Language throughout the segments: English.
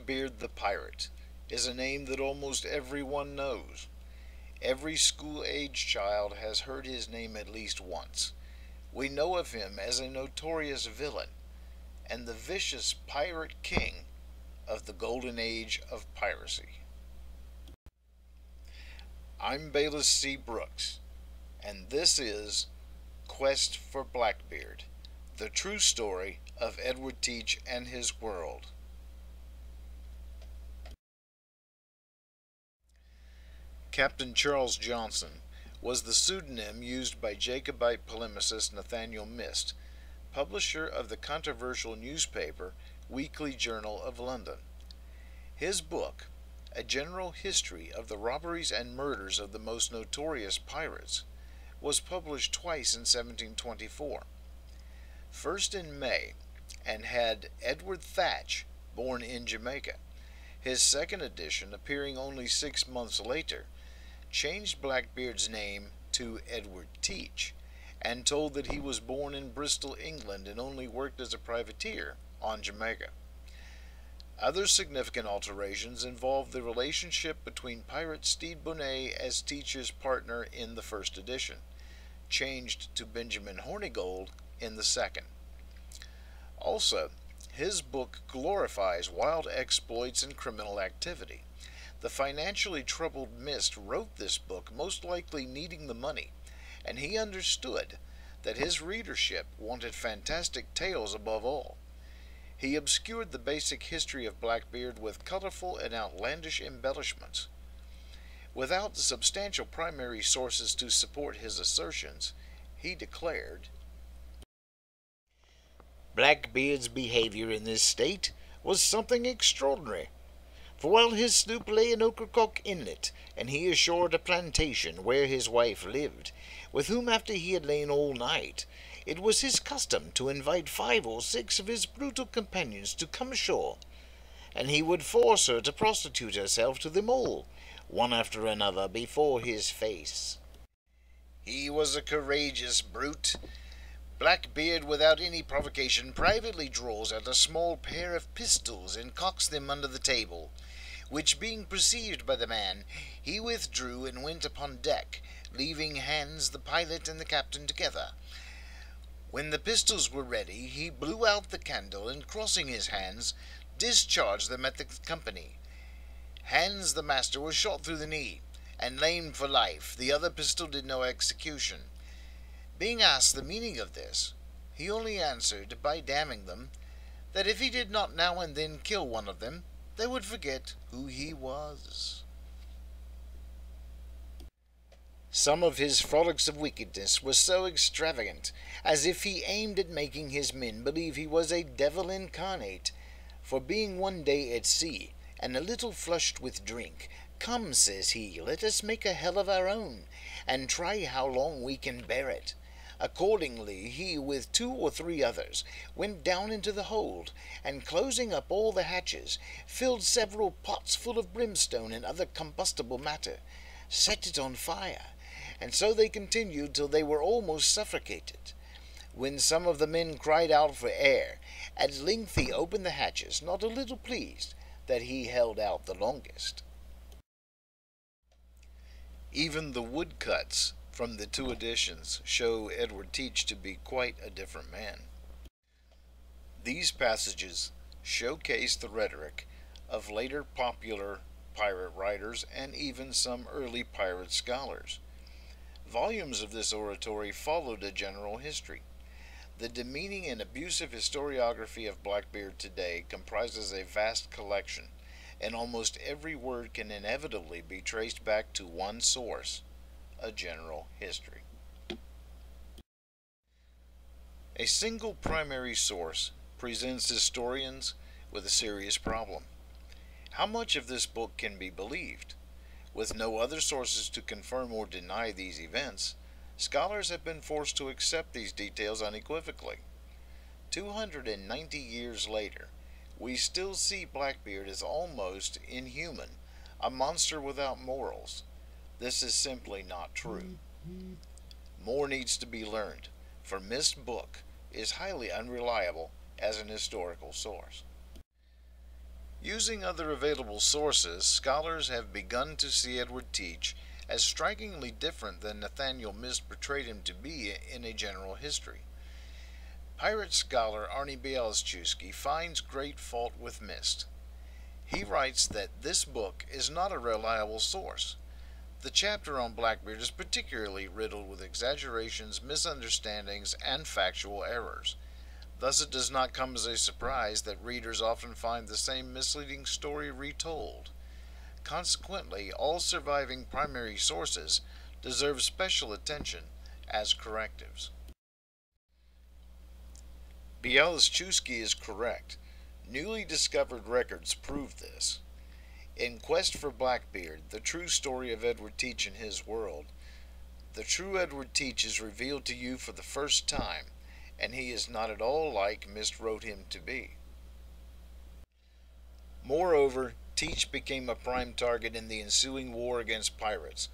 Blackbeard the Pirate is a name that almost everyone knows. Every school-age child has heard his name at least once. We know of him as a notorious villain and the vicious pirate king of the golden age of piracy. I'm Baylus C. Brooks, and this is Quest for Blackbeard, the true story of Edward Teach and his world. Captain Charles Johnson was the pseudonym used by Jacobite polemicist Nathaniel Mist, publisher of the controversial newspaper Weekly Journal of London. His book, A General History of the Robberies and Murders of the Most Notorious Pirates, was published twice in 1724. First in May, and had Edward Thache, born in Jamaica. His second edition, appearing only 6 months later, changed Blackbeard's name to Edward Teach, and told that he was born in Bristol, England, and only worked as a privateer on Jamaica. Other significant alterations involved the relationship between pirate Stede Bonnet as Teach's partner in the first edition, changed to Benjamin Hornigold in the second. Also, his book glorifies wild exploits and criminal activity. The financially troubled Mist wrote this book most likely needing the money, and he understood that his readership wanted fantastic tales above all. He obscured the basic history of Blackbeard with colorful and outlandish embellishments. Without the substantial primary sources to support his assertions, he declared, Blackbeard's behavior in this state was something extraordinary. For while his sloop lay in Ocracoke Inlet, and he assured a plantation where his wife lived, with whom after he had lain all night, it was his custom to invite 5 or 6 of his brutal companions to come ashore, and he would force her to prostitute herself to them all, one after another, before his face. He was a courageous brute. Blackbeard, without any provocation, privately draws out a small pair of pistols and cocks them under the table, which being perceived by the man, he withdrew and went upon deck, leaving Hans the pilot and the captain together. When the pistols were ready, he blew out the candle, and crossing his hands, discharged them at the company. Hans the master was shot through the knee, and lamed for life. The other pistol did no execution. Being asked the meaning of this, he only answered by damning them, that if he did not now and then kill one of them, they would forget who he was. Some of his frolics of wickedness were so extravagant, as if he aimed at making his men believe he was a devil incarnate. For being one day at sea, and a little flushed with drink, Come, says he, let us make a hell of our own, and try how long we can bear it. Accordingly, he, with 2 or 3 others, went down into the hold, and closing up all the hatches, filled several pots full of brimstone and other combustible matter, set it on fire, and so they continued till they were almost suffocated. When some of the men cried out for air, at length he opened the hatches, not a little pleased that he held out the longest. Even the woodcuts from the 2 editions show Edward Teach to be quite a different man. These passages showcase the rhetoric of later popular pirate writers and even some early pirate scholars. Volumes of this oratory followed a general history. The demeaning and abusive historiography of Blackbeard today comprises a vast collection, and almost every word can inevitably be traced back to one source, a general history. A single primary source presents historians with a serious problem. How much of this book can be believed? With no other sources to confirm or deny these events, scholars have been forced to accept these details unequivocally. 290 years later, we still see Blackbeard as almost inhuman, a monster without morals. This is simply not true. More needs to be learned, for Mist's book is highly unreliable as an historical source. Using other available sources, scholars have begun to see Edward Teach as strikingly different than Nathaniel Mist portrayed him to be in a general history. Pirate scholar Arnie Bielszewski finds great fault with Mist. He writes that this book is not a reliable source. The chapter on Blackbeard is particularly riddled with exaggerations, misunderstandings, and factual errors. Thus it does not come as a surprise that readers often find the same misleading story retold. Consequently, all surviving primary sources deserve special attention as correctives. Bielszewski is correct. Newly discovered records prove this. In Quest for Blackbeard, the true story of Edward Teach and his world, the true Edward Teach is revealed to you for the first time, and he is not at all like Mist wrote him to be. Moreover, Teach became a prime target in the ensuing war against pirates.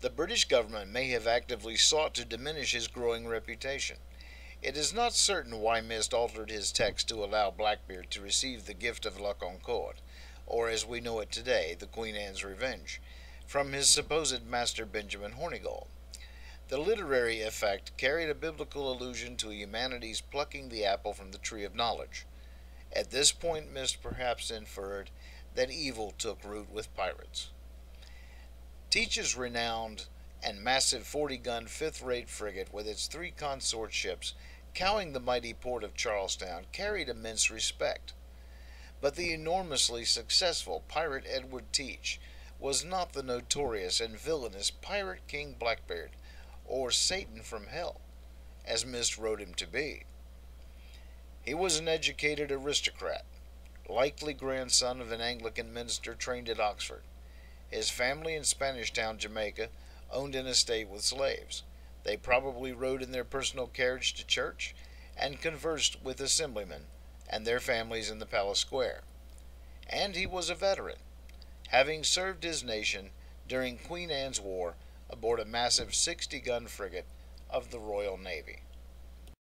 The British government may have actively sought to diminish his growing reputation. It is not certain why Mist altered his text to allow Blackbeard to receive the gift of La Concorde, or as we know it today, the Queen Anne's Revenge, from his supposed master Benjamin Hornigold. The literary effect carried a biblical allusion to humanity's plucking the apple from the tree of knowledge. At this point, Mist perhaps inferred that evil took root with pirates. Teach's renowned and massive 40-gun fifth-rate frigate with its 3 consort ships cowing the mighty port of Charlestown carried immense respect. But the enormously successful pirate Edward Teach was not the notorious and villainous Pirate King Blackbeard, or Satan from hell, as Mist wrote him to be. He was an educated aristocrat, likely grandson of an Anglican minister trained at Oxford. His family in Spanish Town, Jamaica, owned an estate with slaves. They probably rode in their personal carriage to church and conversed with assemblymen and their families in the palace square. And he was a veteran, having served his nation during Queen Anne's War aboard a massive 60-gun frigate of the Royal Navy.